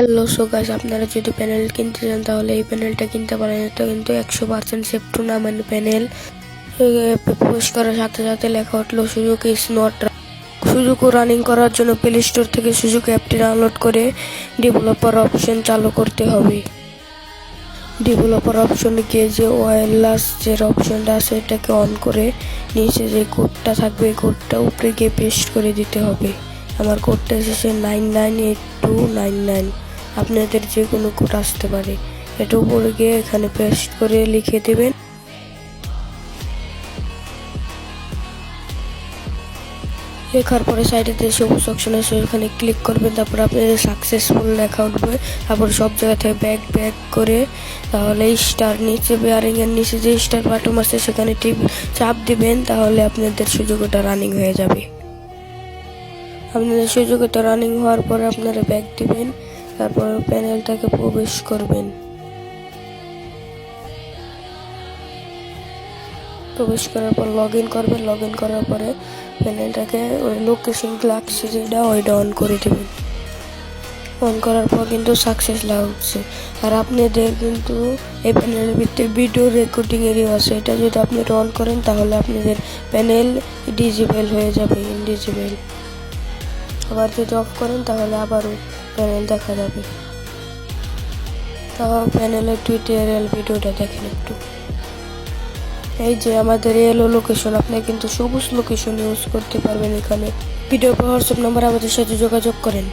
Hello so guys, আপনারা যদি panel কিনতে চান তাহলে এই প্যানেলটা কিনতে পারেন। এটা কিন্তু 100% সেফ টুর্নামেন্ট প্যানেল। প্রবেশ করার সাথে সাথে লেখা উঠলো Suzuki is not. Suzuki running করার জন্য প্লে স্টোর থেকে সুজুকি অ্যাপটি ডাউনলোড করে ডেভেলপার অপশন চালু করতে হবে। ডেভেলপার অপশনে গিয়ে যে ওয়্যারলেস যে অপশনটা আছে এটাকে অন করে নিচে যে কোডটা থাকবে এই কোডটা উপরে গিয়ে পেস্ট করে দিতে হবে। আমার কোডটা এসেছে 998299। আপনাদের যে কোনো কোড আসতে পারে। এটা উপরে গিয়ে এখানে পেস্ট করে লিখে দেবেন। লেখার পরে সাইডে যে সবুজ অপশন আছে ওখানে ক্লিক করবেন, তারপর আপনাদের সাকসেসফুল লেখা উঠবে। তারপর সব জায়গা থেকে ব্যাক করে তাহলে স্টার নিচে বেয়ারিং এর নিচে যে স্টার বাটন আছে সেখানে চাপ দিবেন, তাহলে আপনাদের সুযোগটা রানিং হয়ে যাবে। আপনাদের সুযোগটা রানিং হওয়ার পরে আপনারা ব্যাক দিবেন, তারপর প্যানেলটাকে প্রবেশ করবেন। প্রবেশ করার পর লগ ইন করবেন। লগ ইন করার পরে প্যানেলটাকে ওই লোকেশন লাগছে যেটা ওইটা অন করে দেবেন। অন করার পর কিন্তু সাকসেস লাগছে। আর আপনাদের কিন্তু এই প্যানেলের ভিতরে ভিডিও রেকর্ডিং এরিয়া আছে, এটা যদি আপনারা অন করেন তাহলে আপনাদের প্যানেল ডিজেবল হয়ে যাবে, ইনডিজেবল। আবার যদি অফ করেন তাহলে আবারও প্যানেল দেখা যাবে। তাও প্যানেলের টিউটোরিয়াল ভিডিওটা দেখেন একটু। এই যে আমাদের এলো লোকেশন, আপনি কিন্তু সবুজ লোকেশন ইউজ করতে পারবেন এখানে। ভিডিও হোয়াটসঅ্যাপ নাম্বার আমাদের সাথে যোগাযোগ করেন।